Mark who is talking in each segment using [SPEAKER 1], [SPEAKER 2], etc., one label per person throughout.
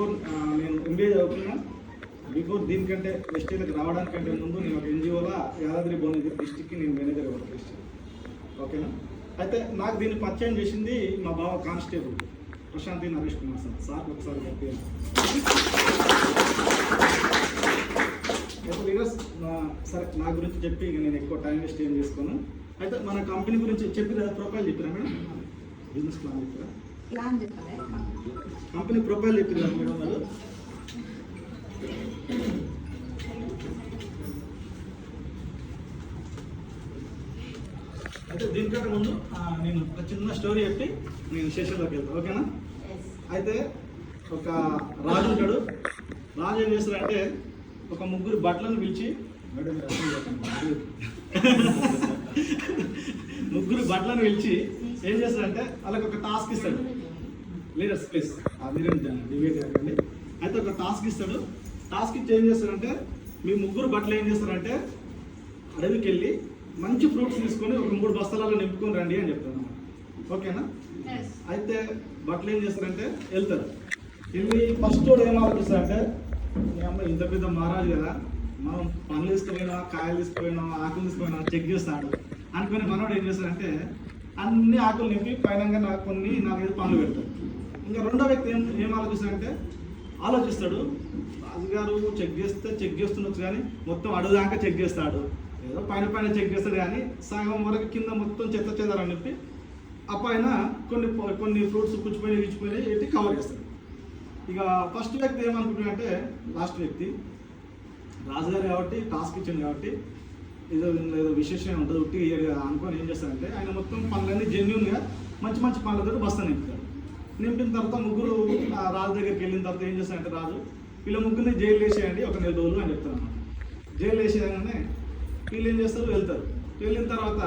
[SPEAKER 1] Before నేను MBA చదువుతున్నా, before దీనికంటే వెస్టేజ్కి రావడానికంటే ముందు నేను ఒక ఎన్జిఓలో యాదాద్రి భువనగిరి డిస్టిక్కి నేను మేనేజర్ ఒక డిస్టిక్. ఓకేనా? అయితే నాకు దీన్ని పరిచయం చేసింది మా బావ కానిస్టేబుల్ ప్రశాంతి నరేష్ కుమార్ సార్ ఒకసారి చెప్పాను. సరే నా గురించి చెప్పి ఇక నేను ఎక్కువ టైం వేస్ట్ ఏం చేసుకోను. అయితే మన కంపెనీ గురించి చెప్పిరా, ప్రొఫైల్ చెప్పిరా మేడం? బిజినెస్ ప్లాన్ చెప్పిరా? కంపెనీ ప్రొఫైల్ చెప్పిరా మేడం వాళ్ళు? అయితే దీనికంటే ముందు నేను ఒక చిన్న స్టోరీ చెప్పి నేను సెషన్లోకి వెళ్తాను. ఓకేనా? అయితే ఒక రాజు ఉంటాడు. రాజు ఏం చేస్తాడంటే ఒక ముగ్గురు బట్టలను పిలిచి ముగ్గురు బట్టలను పిలిచి ఏం చేస్తాడంటే వాళ్ళకి ఒక టాస్క్ ఇస్తాడు. లీడర్స్ ప్లీజ్ మీరేం డిబేట్ కాకండి. అయితే ఒక టాస్క్ ఇస్తాడు. టాస్క్ ఇచ్చి ఏం చేస్తాడంటే మీ ముగ్గురు బట్టలు ఏం చేస్తారంటే అడవికి వెళ్ళి మంచి ఫ్రూట్స్ తీసుకొని ఒక 3 బస్తాలలో నింపుకొని రండి అని చెప్తాను. ఓకేనా? అయితే బట్టలు ఏం చేస్తారంటే వెళ్తారు. వెళ్ళి ఫస్ట్ వాడు ఏం ఆలోచిస్తారంటే మీ అమ్మ ఇంత పెద్ద మహారాజు కదా, మనం పండ్లు తీసుకుపోయినా, కాయలు తీసుకుపోయినా, ఆకులు తీసుకుపోయినా చెక్ చేస్తాడు అనుకుని మనవాడు ఏం చేస్తారంటే అన్ని ఆకులు నింపి పైన నాకు కొన్ని 4-5 పండ్లు పెడతాడు. ఇంకా రెండో వ్యక్తి ఏం ఆలోచిస్తాడంటే ఆలోచిస్తాడు, రాజుగారు చెక్ చేస్తుండొచ్చు కానీ మొత్తం అడుగుదాకా చెక్ చేస్తాడు, ఏదో పైన చెక్ చేస్తాడు కానీ సగం వరకు కింద మొత్తం చెత్త చెదారని చెప్పి ఆ పైన కొన్ని ఫ్రూట్స్ పుచ్చిపోయినాయి పెట్టి కవర్ చేస్తాడు. ఇక ఫస్ట్ వ్యక్తి ఏమనుకుంటాడంటే లాస్ట్ వ్యక్తి రాజుగారు కాబట్టి టాస్క్ ఇచ్చింది కాబట్టి ఏదో విశేషంగా ఉంటుంది ఉట్టి అనుకొని ఏం చేస్తారంటే ఆయన మొత్తం పనులన్నీ జెన్యున్గా మంచి పనులతో బస్తా నింపుతారు. నింపిన తర్వాత ముగ్గురు రాజు దగ్గరికి వెళ్ళిన తర్వాత ఏం చేస్తారంటే రాజు వీళ్ళ ముగ్గురిని జైలు వేసేయండి ఒక 4 రోజులు అని చెప్తారు అన్నమాట. జైలు వేసేయగానే వీళ్ళు ఏం చేస్తారు, వెళ్తారు. వెళ్ళిన తర్వాత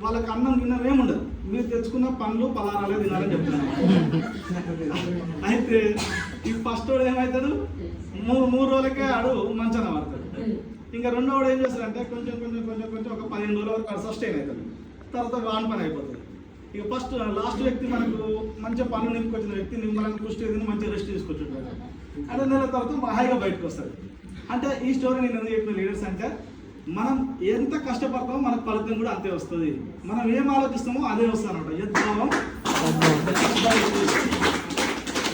[SPEAKER 1] వాళ్ళకి అన్నం తిన్నది ఏముండదు, మీరు తెచ్చుకున్న పండ్లు పలారాలే తినాలని చెప్తున్నాను. అయితే ఈ ఫస్ట్ వాడు ఏమవుతాడు, 3 రోజులకే ఆడు మంచాన పడతాడు. ఇంకా రెండో వాడు ఏం చేస్తాడంటే కొంచెం ఒక 15 రోజుల వరకు సస్టైన్ అవుతాడు. తర్వాత వాన్ పని అయిపోతుంది. ఇక లాస్ట్ వ్యక్తి మనకు మంచిగా పనులు నింపుకొచ్చిన వ్యక్తి నిమ్మలంగా పుష్టి ఏదైనా మంచిగా రెస్ట్ తీసుకొచ్చుంటాడు. అంటే నెల తర్వాత హాయిగా బయటకు వస్తాడు. అంటే ఈ స్టోరీ నేను ఎందుకు చెప్పిన లీడర్స్ అంటే మనం ఎంత కష్టపడతామో మనకు ఫలితం కూడా అంతే వస్తుంది. మనం ఏం ఆలోచిస్తామో అదే వస్తుంది అనమాట. యద్భావం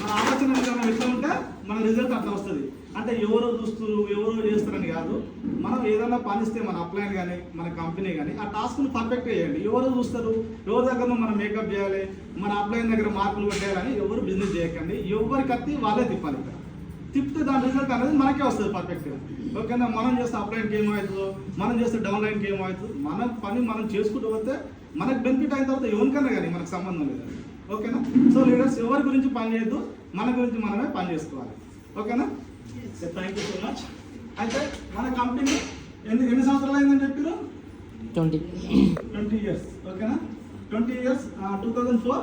[SPEAKER 1] మన ఆలోచన విధానం ఎట్లా ఉంటే మన రిజల్ట్ అట్లా వస్తుంది. అంటే ఎవరో చూస్తారు ఎవరో చేస్తారని కాదు, మనం ఏదైనా పనిస్తే మన అప్లైన్ కానీ మన కంపెనీ కానీ ఆ టాస్క్ను పర్ఫెక్ట్ చేయండి. ఎవరో చూస్తారు, ఎవరి దగ్గర మనం మేకప్ చేయాలి, మన అప్లైన్ దగ్గర మార్కులు పెట్టాలని ఎవరు బిజినెస్ చేయకండి. ఎవరి కత్తి వాళ్ళే తిప్పాలి. ఇక్కడ తిప్పితే దాని రిజల్ట్ అనేది మనకే వస్తుంది పర్ఫెక్ట్గా. ఓకేనా? మనం చేస్తే అప్లైన్కి ఏమవుతుందో, మనం చేస్తే డౌన్లైన్కి ఏమవుతుందో, మన పని మనం చేసుకుంటూ పోతే మనకు బెనిఫిట్ అయిన తర్వాత ఎవరికైనా కానీ మనకు సంబంధం లేదు. ఓకేనా? సో లీడర్స్ ఎవరి గురించి పని చేయొద్దు, మన గురించి మనమే పని చేసుకోవాలి. ఓకేనా? Thank you so much. అయితే మన కంపెనీ ఎన్ని సంవత్సరాలు అయిందని చెప్పారు? 20 years. ఓకేనా? 20 years 2004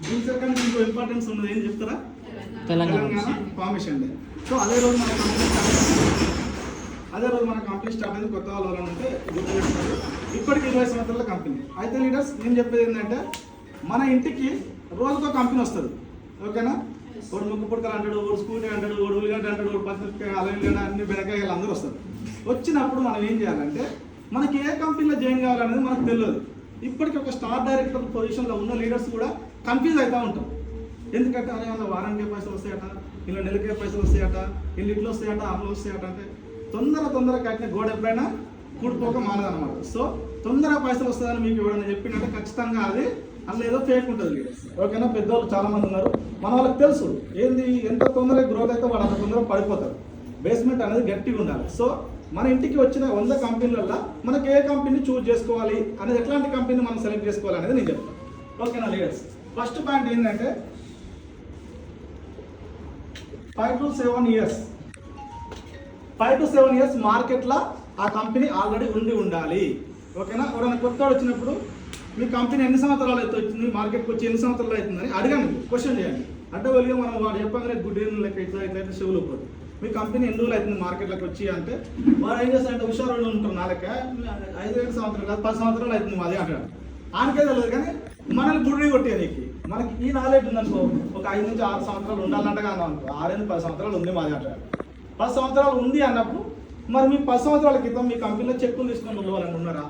[SPEAKER 1] జూన్ 2nd ఇంకో ఇంపార్టెన్స్ ఉన్నది. ఏం చెప్తారా? Telangana formation day. సో అదే రోజు మన కంపెనీ స్టార్ట్ అయింది. కొత్త వాళ్ళు అంటే ఇప్పటికి 20 సంవత్సరాల కంపెనీ. అయితే లీడర్స్ నేను చెప్పేది ఏంటంటే మన ఇంటికి రోజుకో కంపెనీ వస్తుంది. ఓకేనా? ఒకడు ముక్కు పుడకలు అంటాడు, ఒకడు స్కూటీ అంటాడు, ఒకడు ఉల్లిగడ్డ అంటాడు, ఒకడు పచ్చిమిరపకాయ అలగడ్డ అన్ని బెండకాయలు అందరూ వస్తారు. వచ్చినప్పుడు మనం ఏం చేయాలంటే మనకి ఏ కంపెనీలో జాయిన్ కావాలనేది మనకు తెలియదు. ఇప్పటికీ ఒక స్టార్ డైరెక్టర్ పొజిషన్లో ఉన్న లీడర్స్ కూడా కన్ఫ్యూజ్ అవుతూ ఉంటాం. ఎందుకంటే అరే అలా వారానికే పైసలు వస్తాయట, ఇలా నెలకే పైసలు వస్తాయట, ఇల్లు ఇట్లు వస్తాయట, అమలు వస్తాయట అంటే తొందర కట్టిన గోడ ఎప్పుడైనా కూడిపోక మానదన్నమాట. సో తొందరగా పైసలు వస్తుందని మీకు ఎవరైనా చెప్పినట్టే ఖచ్చితంగా అది అందులో ఏదో ఫేక్ ఉంటుంది లీడర్స్. ఓకేనా? పెద్దవాళ్ళు చాలామంది ఉన్నారు, మన వాళ్ళకి తెలుసు ఏంది ఎంత తొందరగా గ్రోత్ అయితే వాళ్ళు అంత తొందరగా పడిపోతారు. బేస్మెంట్ అనేది గట్టిగా ఉండాలి. సో మన ఇంటికి వచ్చిన 100 కంపెనీలలో మనకి ఏ కంపెనీ చూజ్ చేసుకోవాలి అనేది, ఎట్లాంటి కంపెనీ మనం సెలెక్ట్ చేసుకోవాలి అనేది నేను చెప్తాను. ఓకేనా లీడర్స్? ఫస్ట్ పాయింట్ ఏంటంటే 5 to 7 years మార్కెట్లో ఆ కంపెనీ ఆల్రెడీ ఉండాలి. ఓకేనా? ఎవరైనా కొత్త వచ్చినప్పుడు మీ కంపెనీ ఎన్ని సంవత్సరాలు అయితే వచ్చింది, మార్కెట్కి వచ్చి ఎన్ని సంవత్సరాలు అవుతుందని అడగండి, క్వశ్చన్ చేయండి. అంటే వెళ్ళి మనం వాడు చెప్పగానే గుడ్ ఈవినింగ్ లెక్క ఇట్లా చెవులు పోదు. మీ కంపెనీ ఎన్ని రోజులు అవుతుంది మార్కెట్లోకి వచ్చి అంటే వాడు ఏం చేస్తారంటే హుషారు ఉంటారు. నా లెక్క 5 సంవత్సరాలు కాదు 10 సంవత్సరాలు అవుతుంది మాది అంటాడు. ఆయనకే తెలియదు కానీ మనల్ని బుడిని కొట్టేయడానికి మనకి ఈ నాలెడ్జ్ ఉందనుకో, ఒక 5 నుంచి 6 సంవత్సరాలు ఉండాలంటే కానీ అనుకో, 6 నుంచి 10 సంవత్సరాలు ఉంది మాది అంటే 10 సంవత్సరాలు ఉంది అన్నప్పుడు మరి మీ 10 సంవత్సరాల క్రితం మీ కంపెనీలో చెక్కులు తీసుకొని ఉండవాలని ఉన్నారా?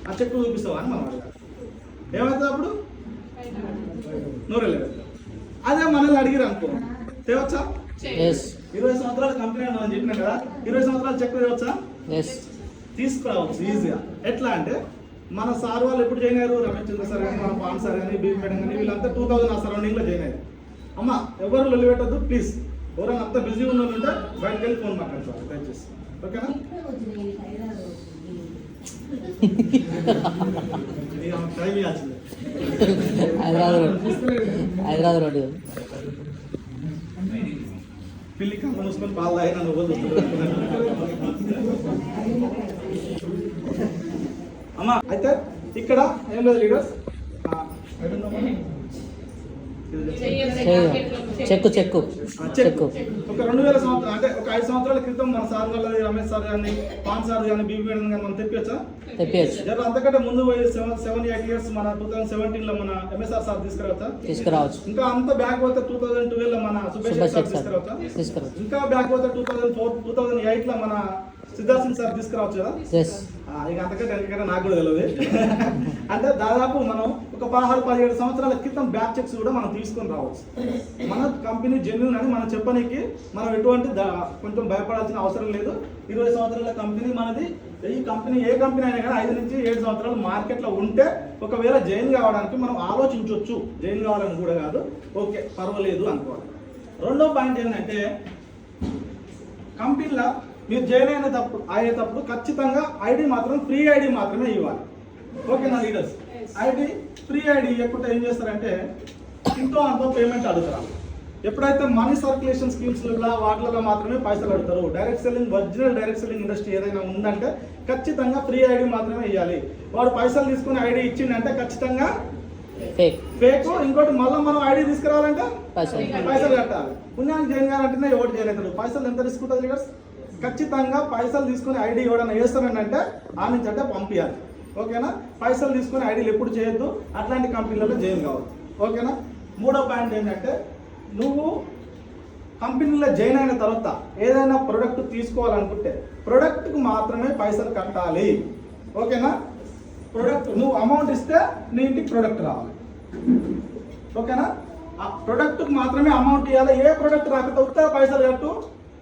[SPEAKER 1] ఆ చెక్కులు చూపిస్తావా అని మనం అడగాలి. ఏమవుతుంది అప్పుడు? నూరెళ్ళ. అదే మనల్ని అడిగిరు అనుకో, తేవచ్చా? 20 సంవత్సరాల కంపెనీ అని చెప్పినా కదా, 20 సంవత్సరాల చెక్ తేవచ్చా? తీసుకురావచ్చు ఈజీగా. ఎట్లా అంటే మన సార్ వాళ్ళు ఎప్పుడు జాయిన్ అయ్యారు? రమేష్ చంద్ర సార్ కానీ, మన పాన్ సార్ కానీ, బీపీ మేడం కానీ, వీళ్ళంతా 2000 ఆ సరౌండింగ్లో జాయిన్ అయ్యారు. అమ్మ ఎవరు లొల్లి పెట్టద్దు ప్లీజ్. ఎవరైనా అంత బిజీ ఉన్న వాళ్ళు ఉంటే బయటకు వెళ్ళి ఫోన్ మాట్లాడుకోవాలి దయచేసి, ఓకేనా? టైం ఇవ్వాల్సిందే.
[SPEAKER 2] హైదరాబాద్ రోడ్డు
[SPEAKER 1] పిల్లి కళ్ళు మూసుకొని పాలు తాగి నన్ను అమ్మా. అయితే ఇక్కడ ఏం లేదు లీడర్స్,
[SPEAKER 2] చెక్కు చెక్కు చెక్కు
[SPEAKER 1] ఒక 2000 సంవత్సరాలు అంటే ఒక 5 సంవత్సరాల క్రితం మన సార్ వాళ్ళది, రమేష్ సార్ కానీ, పాన్ సార్ కానీ, బీపీ మేడం కానీ మనం తెప్పచ్చా? జర అంతకంటే ముందు 7-8 ఇయర్స్ మన 2017లో మన ఎంఎస్ఆర్ సార్ తీసుకురావచ్చా? ఇంకా అంత బ్యాక్ పోతే 2012లో మన సుభేష్ సార్ తీసుకురావచ్చా? ఇంకా బ్యాక్ పోతే 2008లో మన సిద్ధార్థ్ సింగ్ సార్ తీసుకురావచ్చు కదా? ఇక అంతకంటే నాకు కూడా తెలియదు. అంటే దాదాపు మనం ఒక 16-17 సంవత్సరాల క్రితం బ్యాక్ చెక్స్ కూడా మనం తీసుకొని రావచ్చు. మన కంపెనీ జెన్యూన్ అని మనం చెప్పడానికి మనం ఎటువంటి కొంచెం భయపడాల్సిన అవసరం లేదు. 20 సంవత్సరాల కంపెనీ మనది. ఈ కంపెనీ ఏ కంపెనీ అయినా కానీ 5 నుంచి 7 సంవత్సరాలు మార్కెట్లో ఉంటే ఒకవేళ జాయిన్ కావడానికి మనం ఆలోచించవచ్చు. జాయిన్ కావాలని కూడా కాదు, ఓకే పర్వాలేదు అనుకోవాలి. రెండో పాయింట్ ఏంటంటే కంపెనీలో మీరు జాయిన్ అయ్యేటప్పుడు ఖచ్చితంగా ఐడి మాత్రం ఫ్రీ ఐడి మాత్రమే ఇవ్వాలి. ఓకేనా లీడర్స్? ఐడి ఫ్రీ ఐడి ఇవ్వకుండా ఏం చేస్తారంటే ఇంతో అంతో పేమెంట్ అడుగుతారు. ఎప్పుడైతే మనీ సర్క్యులేషన్ స్కీమ్స్లో వాటిలో మాత్రమే పైసలు అడుగుతారు. Direct selling, original direct selling industry ఏదైనా ఉందంటే ఖచ్చితంగా ఫ్రీ ఐడి మాత్రమే ఇవ్వాలి. వాడు పైసలు తీసుకుని ఐడి ఇచ్చిందంటే ఖచ్చితంగా ఫేక్. ఇంకోటి మళ్ళీ మనం ఐడి తీసుకురావాలంటే పైసలు కట్టాలి. పుణ్యానికి జాయిన్ కావాలంటేనే ఎవరు జాయిన్ అవుతారు. పైసలు ఎంత రిస్క్ ఉంటుంది లీడర్స్? ఖచ్చితంగా పైసలు తీసుకుని ఐడి ఎవడన్నా వేస్తానంటే ఆ నుంచి అంటే పంపించాలి. ఓకేనా? పైసలు తీసుకుని ఐడీలు ఎప్పుడు చేయొద్దు, అట్లాంటి కంపెనీలలో జాయిన్ కావద్దు. ఓకేనా? మూడో పాయింట్ ఏంటంటే నువ్వు కంపెనీలో జాయిన్ అయిన తర్వాత ఏదైనా ప్రొడక్ట్ తీసుకోవాలనుకుంటే ప్రొడక్ట్కి మాత్రమే పైసలు కట్టాలి. ఓకేనా? ప్రొడక్ట్ నువ్వు అమౌంట్ ఇస్తే నీ ఇంటికి ప్రొడక్ట్ రావాలి. ఓకేనా? ఆ ప్రొడక్ట్కి మాత్రమే అమౌంట్ ఇవ్వాలి. ఏ ప్రొడక్ట్ రాకపోతే పైసలు కట్టు.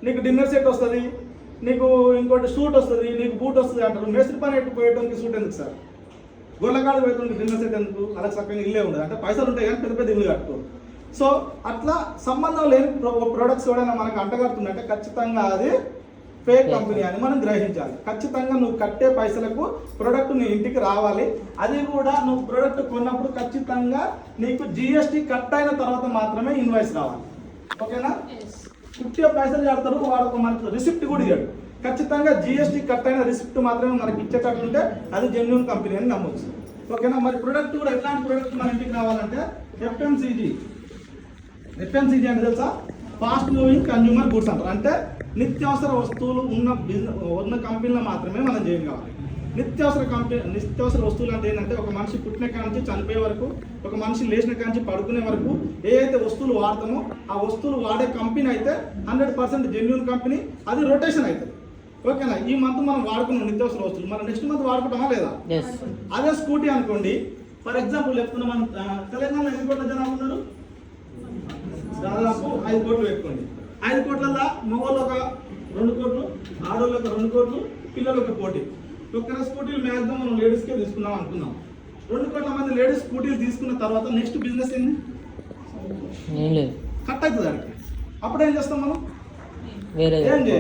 [SPEAKER 1] నీకు డిన్నర్ సెట్ వస్తుంది, నీకు ఇంకోటి సూట్ వస్తుంది, నీకు బూట్ వస్తుంది అంటారు. మేస్త్రి పని ఎట్టు పోయడానికి సూట్ ఎందుకు సార్? గొర్రెకాడు పోయడానికి డిన్నర్ సెట్ ఎందుకు? అలా చక్కగా ఇల్లే ఉండదు. అంటే పైసలు ఉంటాయి కానీ పెద్ద పెద్ద ఇల్లు కట్టుకో. సో అట్లా సంబంధం లేని ప్రొడక్ట్స్ ఎవడైనా మనకు అంటగడుతుందంటే ఖచ్చితంగా అది ఫేక్ కంపెనీ అని మనం గ్రహించాలి. ఖచ్చితంగా నువ్వు కట్టే పైసలకు ప్రొడక్ట్ నీ ఇంటికి రావాలి. అది కూడా నువ్వు ప్రొడక్ట్ కొన్నప్పుడు ఖచ్చితంగా నీకు జిఎస్టీ కట్ అయిన తర్వాత మాత్రమే ఇన్వాయిస్ రావాలి. ఓకేనా? 50 పైసలు కడతారు, వాడు మనకు రిసిప్ట్ కూడా ఇవ్వడు. ఖచ్చితంగా జిఎస్టీ కట్ అయిన రిసిప్ట్ మాత్రమే మనకి ఇచ్చేటట్టుంటే అది జెన్యూన్ కంపెనీ అని నమ్మొచ్చు. ఓకేనా? మరి ప్రొడక్ట్ కూడా ఎట్లాంటి ప్రొడక్ట్ మన ఇంటికి రావాలంటే ఎఫ్ఎంసీజీ అంటే తెలుసా? ఫాస్ట్ మూవింగ్ కన్జ్యూమర్ గూడ్స్ అంటారు. అంటే నిత్యావసర వస్తువులు ఉన్న కంపెనీలో మాత్రమే మనం జాయిన్ కావాలి. నిత్యావసర వస్తువులు అంటే ఏంటంటే ఒక మనిషి పుట్టిన కాడ నుంచి చనిపోయే వరకు, ఒక మనిషి లేచిన కాడ నుంచి పడుకునే వరకు ఏ అయితే వస్తువులు వాడతామో ఆ వస్తువులు వాడే కంపెనీ అయితే 100% జెన్యూన్ కంపెనీ. అది రొటేషన్ అవుతుంది. ఓకేనా? ఈ మంత్ మనం వాడుకున్నాం నిత్యావసర వస్తువులు, మనం నెక్స్ట్ మంత్ వాడుకుంటామా లేదా? అదే స్కూటీ అనుకోండి, ఫర్ ఎగ్జాంపుల్ చెప్తున్నా, మనం తెలంగాణలో ఎన్ని కోట్ల జనాభా ఉన్నారు? దాదాపు 5 కోట్లు పెట్టుకోండి. 5 కోట్లలో మగవాళ్ళు ఒక 2 కోట్లు, ఆడవాళ్ళు ఒక 2 కోట్లు, పిల్లలు ఒక కోటి. ఒక్క స్కూటీలు మ్యాక్సిమం మనం లేడీస్కే తీసుకున్నాం అనుకున్నాం. 2 కోట్ల మంది లేడీస్ స్కూటీలు తీసుకున్న తర్వాత నెక్స్ట్ బిజినెస్ ఏంది? కట్ అవుతుంది దానికి. అప్పుడు ఏం చేస్తాం మనం? ఏం చేయాలి?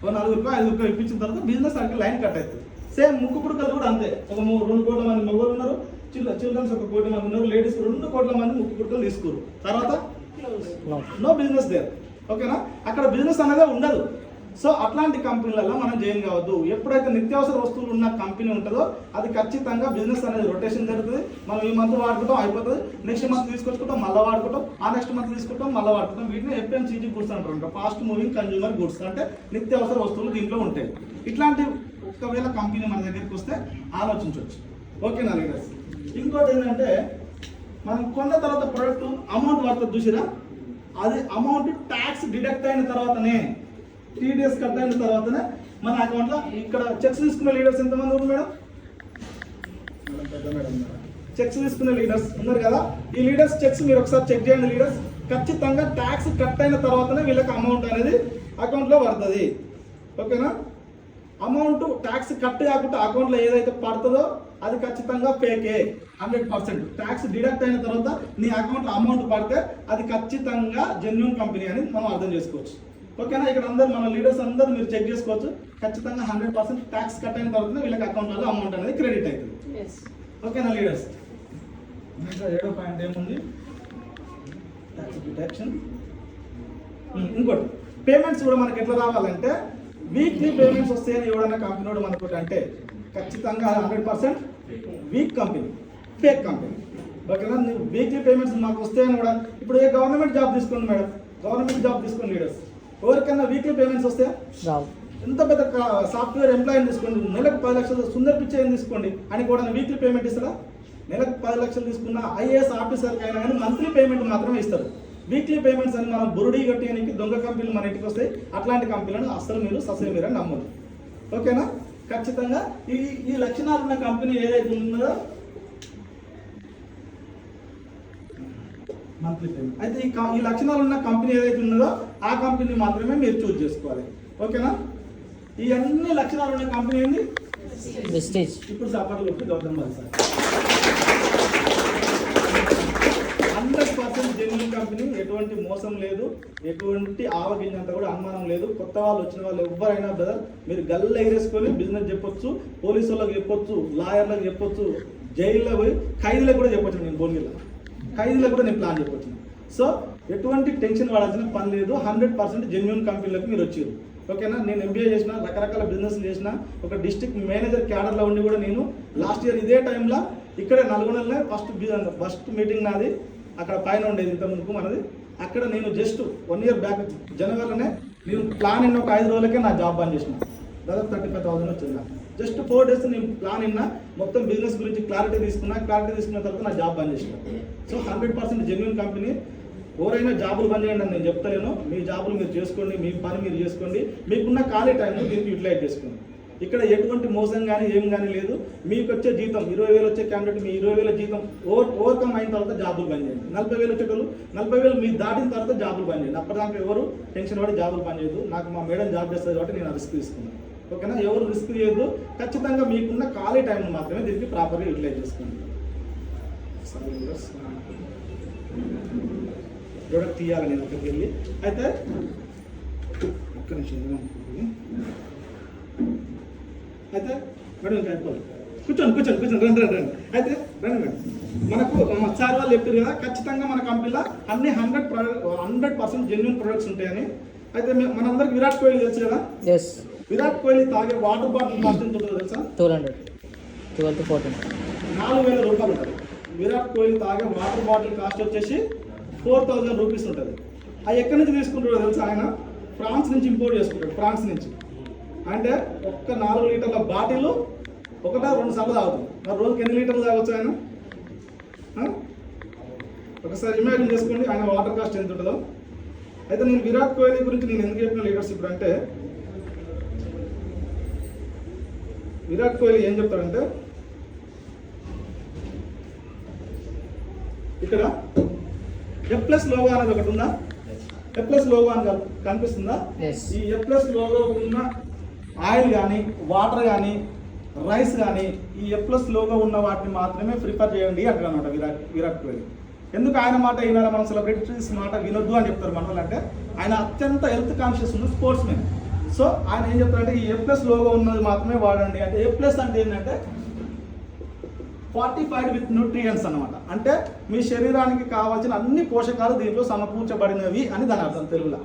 [SPEAKER 1] 4 రూపాయలు 5 రూపాయలు ఇప్పించిన తర్వాత బిజినెస్ దానికి లైన్ కట్ అవుతుంది. సేమ్ ముక్కు పుడకలు కూడా అంతే. ఒక 2 కోట్ల మంది మగవాళ్ళు ఉన్నారు, చిల్డ్రన్స్ 1 కోటి మంది ఉన్నారు, లేడీస్ 2 కోట్ల మంది ముక్కు పుడకలు తీసుకోరు. తర్వాత నో బిజినెస్ దేర్. ఓకేనా? అక్కడ బిజినెస్ అనేది ఉండదు. సో అట్లాంటి కంపెనీలలో మనం జాయిన్ కావద్దు. ఎప్పుడైతే నిత్యావసర వస్తువులు ఉన్న కంపెనీ ఉంటుందో అది ఖచ్చితంగా బిజినెస్ అనేది రొటేషన్ జరుగుతుంది. మనం ఈ మంత్ వాడుకుంటాం, అయిపోతుంది. నెక్స్ట్ మంత్ తీసుకొచ్చుకుంటాం, మళ్ళీ వాడుకుంటాం. ఆ నెక్స్ట్ మంత్ తీసుకుంటాం, మళ్ళీ వాడుకుంటాం. వీటిని ఎఫ్ఎంసీజీ గుడ్స్ అంటారు. ఫాస్ట్ మూవింగ్ కన్జ్యూమర్ గుడ్స్ అంటే నిత్యావసర వస్తువులు దీంట్లో ఉంటాయి. ఇట్లాంటి ఒకవేళ కంపెనీ మన దగ్గరికి వస్తే ఆలోచించవచ్చు. ఓకేనా లీడర్స్? ఇంకోటి ఏంటంటే మనం కొన్న తర్వాత ప్రోడక్ట్ అమౌంట్ పడుతుంది చూసిరా, అది అమౌంట్ ట్యాక్స్ డిడక్ట్ అయిన తర్వాతనే TDS కట్ అయిన తర్వాతనే మన అకౌంట్లో ఇక్కడ చెక్స్ తీసుకునే లీడర్స్ ఎంతమంది ఉన్నారు మేడం? చెక్స్ తీసుకునే లీడర్స్ ఉన్నారు కదా, ఈ లీడర్స్ చెక్స్ మీరు ఒకసారి చెక్ చేయండి. లీడర్స్ ఖచ్చితంగా ట్యాక్స్ కట్ అయిన తర్వాతనే వీళ్ళకి అమౌంట్ అనేది అకౌంట్లో పడుతుంది. ఓకేనా? అమౌంట్ ట్యాక్స్ కట్ కాకుండా అకౌంట్లో ఏదైతే పడుతుందో అది ఖచ్చితంగా ఫేకే 100%. ట్యాక్స్ డిడక్ట్ అయిన తర్వాత నీ అకౌంట్లో అమౌంట్ పడితే అది ఖచ్చితంగా జెన్యూన్ కంపెనీ అని మనం అర్థం చేసుకోవచ్చు. ఓకేనా? ఇక్కడ అందరు మన లీడర్స్ అందరూ మీరు చెక్ చేసుకోవచ్చు. ఖచ్చితంగా 100% ట్యాక్స్ కట్ అయిన తర్వాత వీళ్ళకి అకౌంట్లలో అమౌంట్ అనేది క్రెడిట్ అవుతుంది. ఓకేనా లీడర్స్? ఇంకా 7వ పాయింట్ ఏముంది? Tax deduction. ఇంకోటి పేమెంట్స్ కూడా మనకి ఎట్లా రావాలంటే వీక్లీ పేమెంట్స్ వస్తాయని ఎవడన్నా కంపెనీ కూడా మనకు అంటే ఖచ్చితంగా 100% వీక్ కంపెనీ, ఫేక్ కంపెనీ. ఓకేనా? వీక్లీ పేమెంట్స్ మాకు వస్తాయని కూడా ఇప్పుడు ఏ గవర్నమెంట్ జాబ్ తీసుకోండి మేడం, గవర్నమెంట్ జాబ్ తీసుకోండి లీడర్స్, ఎవరికైనా వీక్లీ పేమెంట్స్ వస్తాయా? ఎంత పెద్ద సాఫ్ట్వేర్ ఎంప్లాయీని తీసుకోండి, నెలకు 10 లక్షలు సుందర్ పిచ్చని తీసుకోండి అని కూడా వీక్లీ పేమెంట్ ఇస్తారా? నెలకు 10 లక్షలు తీసుకున్న IAS ఆఫీసర్కి అయినా కానీ మంత్లీ పేమెంట్ మాత్రమే ఇస్తారు. వీక్లీ పేమెంట్స్ అని మనం బురుడి కట్టేయడానికి దొంగ కంపెనీలు మన ఇంటికి వస్తాయి. అట్లాంటి కంపెనీలను అస్సలు మీరు మీరు నమ్మరు. ఓకేనా? ఖచ్చితంగా ఈ లక్షణాలు ఉన్న కంపెనీ ఏదైతే ఉన్నదో మంత్లీ పేమెంట్ అయితే ఈ లక్షణాలు ఉన్న కంపెనీ ఏదైతే ఉన్నదో ఆ కంపెనీ మాత్రమే మీరు చూస్ చేసుకోవాలి. ఓకేనా? ఈ అన్ని లక్షణాలు ఉన్న కంపెనీ ఏంది?
[SPEAKER 2] వెస్టేజ్.
[SPEAKER 1] ఇప్పుడు సపోర్ట్లు ఒకటి Gautam Bal sir 100% genuine company, ఎటువంటి మోసం లేదు, ఎటువంటి ఆవగింజంత కూడా అనుమానం లేదు. కొత్త వాళ్ళు వచ్చిన వాళ్ళు ఎవరైనా బ్రదర్ మీరు గల్ల ఎగరేసుకొని బిజినెస్ చెప్పొచ్చు, పోలీసు వాళ్ళకి చెప్పొచ్చు, లాయర్లకు చెప్పొచ్చు, జైల్లో పోయి ఖైదీలకు కూడా చెప్పొచ్చు. నేను భోగిలో ఖైదీలకు కూడా నేను ప్లాన్ చెప్పొచ్చు. సో ఎటువంటి టెన్షన్ పడాల్సిన పని లేదు. 100% జెన్యూన్ కంపెనీలకు మీరు వచ్చారు. ఓకేనా? నేను MBA చేసిన, రకరకాల బిజినెస్లు చేసిన, ఒక డిస్ట్రిక్ట్ మేనేజర్ క్యాడర్లో ఉండి కూడా నేను లాస్ట్ ఇయర్ ఇదే టైంలో ఇక్కడే నల్గొండలోనే ఫస్ట్ మీటింగ్ నాది అక్కడ పైన ఉండేది ఇంత ముందుకు మనది. అక్కడ నేను జస్ట్ 1 ఇయర్ బ్యాక్ జనవరిలోనే నేను ప్లాన్ ఇన్న ఒక 5 రోజులకే నా జాబ్ బంద్ చేసిన. దాదాపు 35,000 వచ్చింది నాకు. జస్ట్ 4 డేస్ నేను ప్లాన్ ఇన్నా, మొత్తం బిజినెస్ గురించి క్లారిటీ తీసుకున్న తర్వాత నా జాబ్ బంద్ చేసిన. So 100% genuine company. ఎవరైనా జాబులు బంద్ చేయండి అని నేను చెప్తలేను. మీ జాబులు మీరు చేసుకోండి, మీ పని మీరు చేసుకోండి, మీకున్న ఖాళీ టైంను దీనికి యూటిలైజ్ చేసుకోండి. ఇక్కడ ఎటువంటి మోసం కానీ ఏం కానీ లేదు. మీకు వచ్చే జీతం 20,000 వచ్చే క్యాండిడేట్ మీ 20,000 జీతం ఓవర్కమ్ అయిన తర్వాత జాబులు బంద్ చేయండి. 40,000 వచ్చేటోళ్ళు 40,000 మీరు దాటిన తర్వాత జాబులు బంద్ చేయండి. అప్పటిదాకా ఎవరు టెన్షన్ పడి జాబులు బంద్ చేయదు. నాకు మా మేడం జాబ్ చేస్తుంది కాబట్టి నేను రిస్క్ తీసుకున్నాను. ఓకేనా? ఎవరు రిస్క్ చేయొద్దు. ఖచ్చితంగా మీకున్న ఖాళీ టైంను మాత్రమే దీనికి ప్రాపర్గా యూటిలైజ్ చేసుకోండి. ప్రొడక్ట్ తీయాలి నేను అక్కడికి వెళ్ళి. అయితే ఒక్క నిమిషం అయితే మేడం ఇంకా అయిపోవాలి. కూర్చోండి రండి. అయితే రండి మేడం, మనకు సార్ వాళ్ళు చెప్పారు కదా ఖచ్చితంగా మన కంపెనీలో అన్ని 100% జెన్యూన్ ప్రొడక్ట్స్ ఉంటాయని. అయితే మనందరికి విరాట్ కోహ్లీ తెలుసు కదా? విరాట్ కోహ్లీ తాగే వాటర్ బాటిల్ కాస్ట్ ఎంత ఉంటుందో తెలుసా?
[SPEAKER 2] 12 to 14
[SPEAKER 1] 4,000 రూపాయలు ఉంటుంది. విరాట్ కోహ్లీ తాగే వాటర్ బాటిల్ కాస్ట్ వచ్చేసి 4,000 రూపీస్ ఉంటుంది. అది ఎక్కడి నుంచి తీసుకుంటాడో తెలుసా? ఆయన ఫ్రాన్స్ నుంచి ఇంపోర్ట్ చేసుకుంటాడు. ఫ్రాన్స్ నుంచి అంటే ఒక్క 4 లీటర్ల బాటిల్ 1-2 సార్లు తాగుతుంది. మరి రోజుకి ఎన్ని లీటర్లు తాగొచ్చు ఆయన? ఒకసారి ఇమాజిన్ చేసుకోండి ఆయన వాటర్ కాస్ట్ ఎంత ఉంటుందో. అయితే నేను విరాట్ కోహ్లీ గురించి నేను ఎందుకు చెప్పిన లీడర్స్ ఇప్పుడు అంటే, విరాట్ కోహ్లీ ఏం చెప్తాడంటే ఇక్కడ F+ లోగో అనేది ఒకటి ఉందా? F+ లోగో అని కనిపిస్తుందా? ఈ F+ లోగో ఉన్న ఆయిల్ కానీ, వాటర్ కానీ, రైస్ కానీ ఈ F+ లోగో ఉన్న వాటిని మాత్రమే ప్రిఫర్ చేయండి అంటారు అనమాట విరాట్ కోహ్లీ. ఎందుకు ఆయన మాట వినాలి, మనం సెలబ్రిటీస్ మాట వినొద్దు అని చెప్తారు మన వాళ్ళు అంటే, ఆయన అత్యంత హెల్త్ కాన్షియస్ ఉన్న స్పోర్ట్స్ మెన్. సో ఆయన ఏం చెప్తారంటే ఈ F+ లోగో ఉన్నది మాత్రమే వాడండి అంటే. F+ అంటే ఏంటంటే ఫార్టిఫైడ్ విత్ న్యూట్రియంట్స్ అనమాట. అంటే మీ శరీరానికి కావాల్సిన అన్ని పోషకాలు దీంట్లో సమకూర్చబడినవి అని దాని అర్థం తెలుగులో.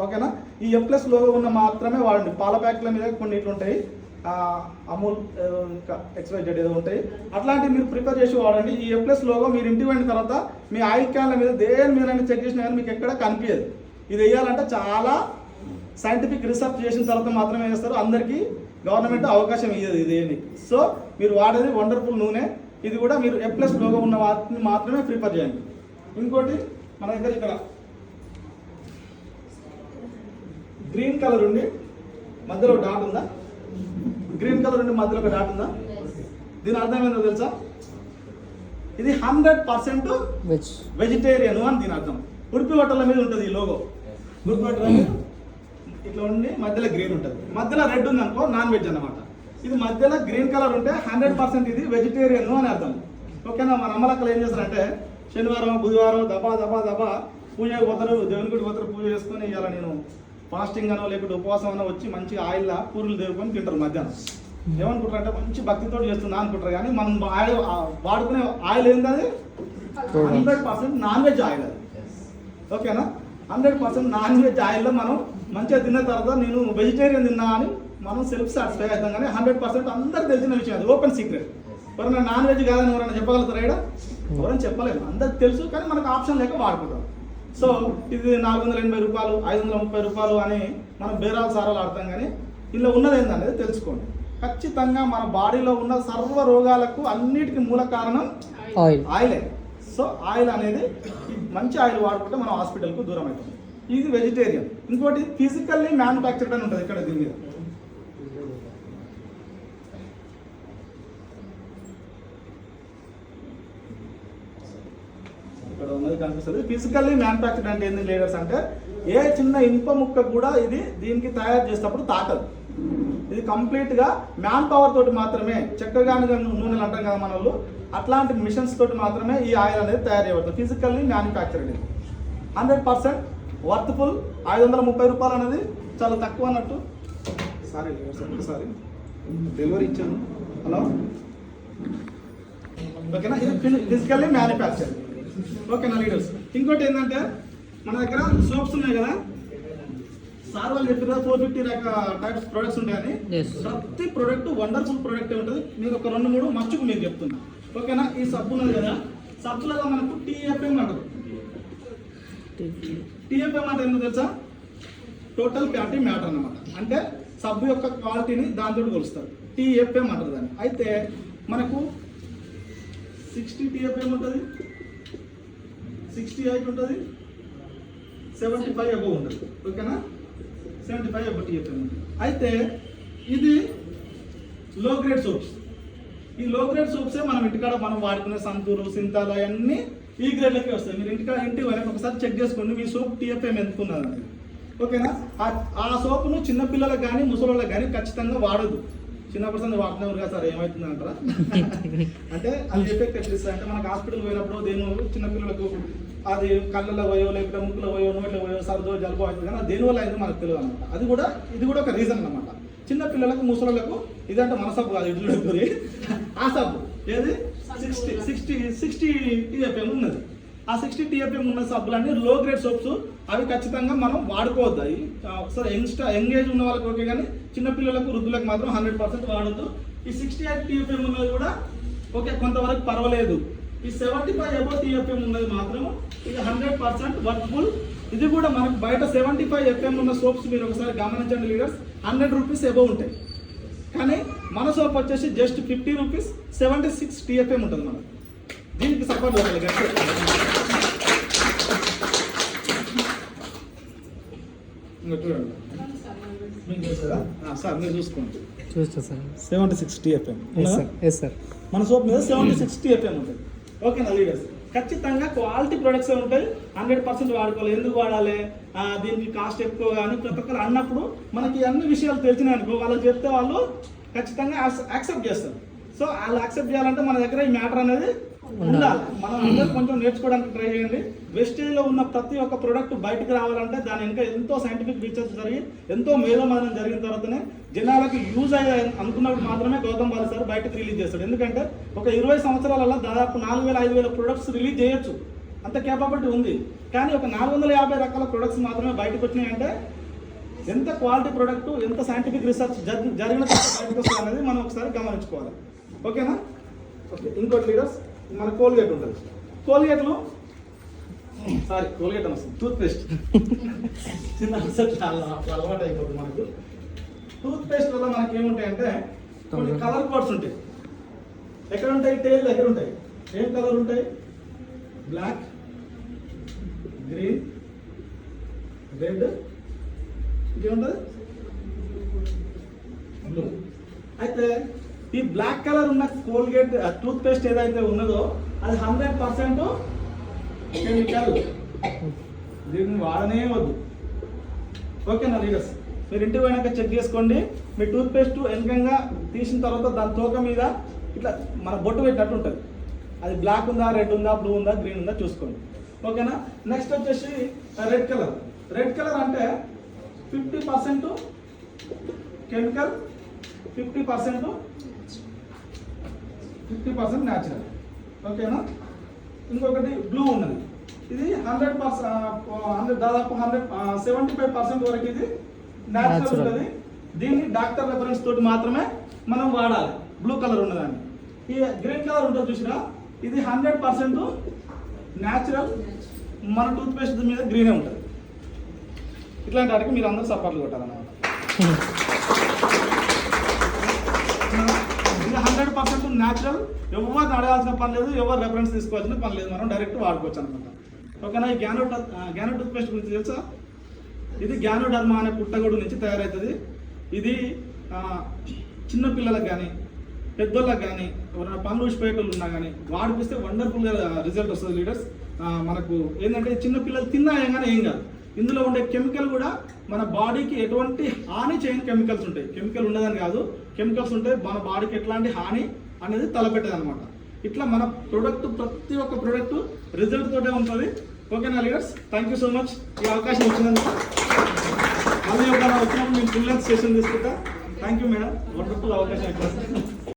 [SPEAKER 1] ఓకేనా? ఈ F+ లోగో ఉన్న మాత్రమే వాడండి. పాల ప్యాకెట్ల మీద కొన్ని ఇట్లా ఉంటాయి, అమూల్ XYZ ఏదో ఉంటాయి, అట్లాంటివి మీరు ప్రిపేర్ చేసి వాడండి. ఈ F+ లోగో మీరు ఇంటికి వెళ్ళిన తర్వాత మీ ఆయిల్ క్యాన్ల మీద దేని మీద చెక్ చేసినా కానీ మీకు ఎక్కడ కనిపించదు. ఇది వేయాలంటే చాలా సైంటిఫిక్ రీసెర్చ్ చేసిన తర్వాత మాత్రమే వేస్తారు. అందరికీ గవర్నమెంట్ అవకాశం ఇయ్యదు ఇది. సో మీరు వాడేది వండర్ఫుల్ నూనె, ఇది కూడా మీరు ఎప్లస్ లోగో ఉన్న వాటిని మాత్రమే ప్రిఫర్ చేయండి. ఇంకోటి మన దగ్గర ఇక్కడ గ్రీన్ కలర్ ఉండి మధ్యలో డాట్ ఉందా? గ్రీన్ కలర్ ఉండి మధ్యలో ఒక డాట్ ఉందా? దీని అర్థం ఏంటో తెలుసా? ఇది 100%
[SPEAKER 2] వెజ్
[SPEAKER 1] వెజిటేరియన్ అని దీని అర్థం. ఉడిపి హోటళ్ళ మీద ఉంటుంది ఈ లోగో. ఉడిపి హోటల్ మీద ఇట్లా ఉండి మధ్యలో గ్రీన్ ఉంటుంది, మధ్యలో రెడ్ ఉంది అనుకో నాన్ వెజ్ అన్నమాట. ఇది మధ్యలో గ్రీన్ కలర్ ఉంటే 100% ఇది వెజిటేరియన్ అని అర్థం. ఓకేనా? మన అమ్మలక్కలు ఏం చేస్తారంటే శనివారం బుధవారం దబా దబా దబా పూజ పోతారు, దేవుని గుడి పోతారు, పూజ చేసుకొని ఇవాళ నేను ఫాస్టింగ్ అనో లేకపోతే ఉపవాసం అనో వచ్చి మంచిగా ఆయిల్ పూరీలు దేవుకొని తింటారు మధ్యాహ్నం. ఏమనుకుంటారు అంటే మంచి భక్తితో చేస్తున్నా అనుకుంటారు. కానీ మనం ఆయిల్ వాడుకునే ఆయిల్ ఏంది? అది 100% నాన్ వెజ్ ఆయిల్ అది. ఓకేనా? 100% నాన్ వెజ్ ఆయిల్లో మనం మంచిగా తిన్న తర్వాత నేను వెజిటేరియన్ తిన్నా అని మనం సెల్ఫ్ సాటిస్ఫై అవుతాం. కానీ 100% అందరికి తెలిసిన విషయం, అది ఓపెన్ సీక్రెట్. ఎవరైనా నాన్ వెజ్ కాదని ఎవరైనా చెప్పగలుగుతారా? ఇక్కడ ఎవరైనా చెప్పలేము, అందరికి తెలుసు. కానీ మనకు ఆప్షన్ లేక వాడుకుంటాం. సో ఇది 480 రూపాయలు 530 రూపాయలు అని మనం బేరాలు సారాలు ఆడతాం. కానీ ఇందులో ఉన్నది ఏంటనేది తెలుసుకోండి. ఖచ్చితంగా మన బాడీలో ఉన్న సర్వ రోగాలకు అన్నిటికీ మూల కారణం ఆయిలే. సో ఆయిల్ అనేది మంచి ఆయిల్ వాడుకుంటే మనం హాస్పిటల్కు దూరం అవుతాం. ఇది వెజిటేరియన్. ఇంకోటి ఫిజికల్లీ మ్యానుఫ్యాక్చర్డ్ అని ఉంటుంది ఇక్కడ దీని మీద. ఇక్కడ ఉన్నది కనిపిస్తుంది. ఫిజికల్లీ మ్యానుఫ్యాక్చర్డ్ అంటే ఏంది లీడర్స్ అంటే ఏ చిన్న ఇనుప ముక్క కూడా ఇది దీనికి తయారు చేసేటప్పుడు తాకదు. ఇది కంప్లీట్గా మ్యాన్ పవర్ తోటి మాత్రమే, చక్కగానుగా నూనెలు అంటాం కదా మన వాళ్ళు, అట్లాంటి మిషన్స్ తోటి మాత్రమే ఈ ఆయిల్ అనేది తయారు చేయబడుతుంది. Physically manufactured. 100% వర్త్ఫుల్. 530 రూపాయలు అనేది చాలా తక్కువ అన్నట్టు. సారీ ఒకసారి డెలివరీ ఇచ్చాను. హలో, ఓకేనా? ఇది ఫిజికల్లీ మ్యానుఫ్యాక్చర్డ్. ఓకేనా లీడర్స్? ఇంకోటి ఏంటంటే మన దగ్గర సోప్స్ ఉన్నాయి కదా, సార్ వాళ్ళు చెప్పారు 450 టైప్స్ ప్రొడక్ట్స్ ఉంటాయని. ప్రతి ప్రొడక్ట్ వండర్ఫుల్ ప్రొడక్ట్ ఉంటుంది. మీరు ఒక 2-3 మర్చుకు మీకు చెప్తున్నా. ఓకేనా? ఈ సబ్బు ఉన్నది కదా, సబ్బులలో మనకు TFM అంటారు. TFM అంటే ఏంటో తెలుసా? టోటల్ ఫ్యాటీ మ్యాటర్ అన్నమాట. అంటే సబ్బు యొక్క క్వాలిటీని దాంతో కొలుస్తారు. TFM అంటారు దాన్ని. అయితే మనకు 60 TFM ఉంటుంది, 68 ఉంటుంది, 75 అబోవ్ ఉంటుంది. ఓకేనా? 75 అబోవ్ TFM ఉంటుంది. అయితే ఇది లో గ్రేడ్ సోప్స్. ఈ లో గ్రేడ్ సోప్సే మనం ఇంటికాడ మనం వాడుకునే సంతూరు, సింతాలు అవన్నీ ఈ గ్రేడ్లకే వస్తాయి. మీరు ఇంటి వాళ్ళకి ఒకసారి చెక్ చేసుకోండి మీ సోప్ TFM ఎందుకున్నది. ఓకేనా? ఆ సోపును చిన్నపిల్లలకు కానీ ముసలిళ్ళకి కానీ ఖచ్చితంగా వాడదు. చిన్న పర్సన్ వాడుతున్నారు కదా సార్ ఏమవుతుంది అంటారా? అంటే అది ఎఫెక్ట్ ఎట్లా ఇస్తుంది అంటే మనకు హాస్పిటల్ పోయినప్పుడు దేని చిన్నపిల్లలకు అది కళ్ళలో పోయో లేకపోతే ముక్కులో పోయో నోట్లో పోయో సర్దో జలుబు అవుతుంది. కానీ దేనివల్ల అయిందో మనకు తెలియదు అనమాట. ఇది కూడా ఒక రీజన్ అనమాట. చిన్న పిల్లలకు ముసలిళ్ళకు ఇదంటే మన సబ్బు కాదు, ఇడ్లు ఆ సబ్బు ఏది 60 TFM ఉన్నది. ఆ 60 TFM ఉన్న సబ్బులన్నీ లో గ్రేడ్ సోప్స్. అవి ఖచ్చితంగా మనం వాడుకోవద్దు. అవి సరే యంగేజ్ ఉన్న వాళ్ళకి ఓకే, కానీ చిన్నపిల్లలకు వృద్ధులకు మాత్రం 100% వాడద్దు. ఈ 68 TFM ఉన్నది కూడా ఓకే, కొంతవరకు పర్వాలేదు. ఈ 75 అబోవ్ TFM ఉన్నది మాత్రం ఇది 100% వర్త్ఫుల్. ఇది కూడా మనకు బయట 75 FM ఉన్న సోప్స్ మీరు ఒకసారి గమనించండి లీడర్స్, 100 రూపీస్ అబోవ్ ఉంటాయి. కానీ మన సోప్ వచ్చేసి జస్ట్ 50 రూపీస్, 76 TFM ఉంటుంది. మనకు దీనికి సపోర్ట్ అవ్వాలి. చూడండి మీకు తెలుసా సార్, మీరు చూసుకోండి.
[SPEAKER 2] చూస్తా సార్.
[SPEAKER 1] 76 TFM
[SPEAKER 2] sir.
[SPEAKER 1] మన సోప్ మీద 76 TFM ఉంటుంది. ఓకేనా లీడర్స్? ఖచ్చితంగా క్వాలిటీ ప్రొడక్ట్స్ ఉంటాయి. 100% వాడుకోవాలి. ఎందుకు వాడాలి, దీనికి కాస్ట్ ఎక్కువ కానీ ప్రతి ఒక్కరు అన్నప్పుడు మనకి అన్ని విషయాలు తెలిసినాయి అనుకో, వాళ్ళకి చెప్తే వాళ్ళు ఖచ్చితంగా యాక్సెప్ట్ చేస్తారు. సో వాళ్ళు యాక్సెప్ట్ చేయాలంటే మన దగ్గర ఈ మ్యాటర్ అనేది ఉండాలి. మనం అందరూ కొంచెం నేర్చుకోవడానికి ట్రై చేయండి. వెస్టేజ్లో ఉన్న ప్రతి ఒక్క ప్రోడక్ట్ బయటకు రావాలంటే దాని ఇంకా ఎంతో సైంటిఫిక్ రీసెర్చ్ జరిగి ఎంతో మేధోమథనం జరిగిన తర్వాతనే జనాలకు యూజ్ అయ్యే అనుకున్నప్పుడు మాత్రమే గౌతమ్ బాలి సార్ బయటకు రిలీజ్ చేస్తాడు. ఎందుకంటే ఒక 20 సంవత్సరాలలో దాదాపు 4000-5000 ప్రొడక్ట్స్ రిలీజ్ చేయొచ్చు, అంత కేపబిలిటీ ఉంది. కానీ ఒక 450 రకాల ప్రొడక్ట్స్ మాత్రమే బయటకు వచ్చినాయంటే ఎంత క్వాలిటీ ప్రొడక్ట్, ఎంత సైంటిఫిక్ రీసెర్చ్ జరిగిన బయటకు వస్తుంది అనేది మనం ఒకసారి గమనించుకోవాలి. ఓకేనా? ఓకే. ఇంకోటి లీడర్స్, మన కోల్గేట్ ఉంటుంది. కోల్గేట్లో కోల్గేట్ అని వస్తుంది, టూత్పేస్ట్. చిన్న చాలా అలవాటు అయిపోతుంది మనకు. టూత్పేస్ట్ వల్ల మనకి ఏముంటాయంటే కొన్ని కలర్ కోడ్స్ ఉంటాయి. ఎక్కడ ఉంటాయి? టైల్ దగ్గర ఉంటాయి. ఏం కలర్ ఉంటాయి? బ్లాక్, గ్రీన్, రెడ్, ఇంకేముంటుంది? బ్లూ. అయితే ఈ బ్లాక్ కలర్ ఉన్న కోల్గేట్ టూత్ పేస్ట్ ఏదైతే ఉన్నదో అది 100% కెమికల్. దీన్ని వాడనే వద్దు. ఓకేనా లీడర్స్? మీరు ఇంటికి పోయినాక చెక్ చేసుకోండి. మీ టూత్ పేస్ట్ వెనకంగా తీసిన తర్వాత దాని తోక మీద ఇట్లా మన బొట్టు పెట్టినట్టు ఉంటుంది. అది బ్లాక్ ఉందా, రెడ్ ఉందా, బ్లూ ఉందా, గ్రీన్ ఉందా చూసుకోండి. ఓకేనా? నెక్స్ట్ వచ్చేసి రెడ్ కలర్. రెడ్ కలర్ అంటే 50% కెమికల్, 50% న్యాచురల్. ఓకేనా? ఇంకొకటి బ్లూ ఉన్నది. ఇది 100% దాదాపు 75% వరకు ఇది న్యాచురల్ ఉంటుంది. దీన్ని డాక్టర్ రెఫరెన్స్ తోటి మాత్రమే మనం వాడాలి. బ్లూ కలర్ ఉన్నదాన్ని. ఈ గ్రీన్ కలర్ ఉంటుంది చూసినా, ఇది 100% న్యాచురల్. మన టూత్ పేస్ట్ మీద గ్రీనే ఉంటుంది. ఇట్లాంటి వాటికి మీరు అందరూ సపోర్ట్లు కొట్టాలన్నమాట. ఇది 100% న్యాచురల్. ఎవరు అడగాల్సిన పని లేదు, ఎవరు రెఫరెన్స్ తీసుకోవాల్సిన పని లేదు. మనం డైరెక్ట్ వాడుకోవచ్చు అనమాట. ఓకేనా? ఈ గ్యానో టూత్ పేస్ట్ గురించి తెలుసా? ఇది గ్యానోడర్మా అనే పుట్టగొడు నుంచి తయారవుతుంది. ఇది చిన్నపిల్లలకు కానీ పెద్దోళ్ళకి కానీ ఎవరైనా పనులు ఊసిపోయేటోళ్ళు ఉన్నా కానీ వాడిపిస్తే వండర్ఫుల్గా రిజల్ట్ వస్తుంది లీడర్స్. మనకు ఏంటంటే చిన్నపిల్లలు తిన్నా కానీ ఏం కాదు. ఇందులో ఉండే కెమికల్ కూడా మన బాడీకి ఎటువంటి హాని చేయని కెమికల్స్ ఉంటాయి. కెమికల్ ఉండదని కాదు, కెమికల్స్ ఉంటాయి. మన బాడీకి ఎట్లాంటి హాని అనేది తలపెట్టేది అనమాట. ఇట్లా మన ప్రొడక్ట్, ప్రతి ఒక్క ప్రొడక్ట్ రిజల్ట్ తోటే ఉంటుంది. ఓకేనా leaders? Thank you so much ఈ అవకాశం వచ్చినందుకు. మళ్ళీ ఒక వచ్చినప్పుడు మేము ఫుల్ లెంత్ సెషన్ తీసుకుంటా. థ్యాంక్ యూ మేడం, వండర్ఫుల్ అవకాశం.